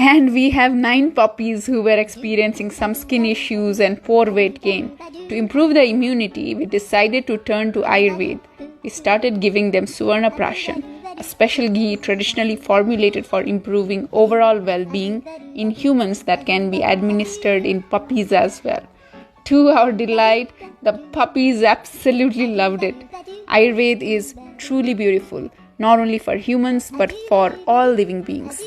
And we have 9 puppies who were experiencing some skin issues and poor weight gain. To improve their immunity, we decided to turn to Ayurveda. We started giving them Suvarna Prashan, a special ghee traditionally formulated for improving overall well-being in humans that can be administered in puppies as well. To our delight, the puppies absolutely loved it. Ayurveda is truly beautiful, not only for humans but for all living beings.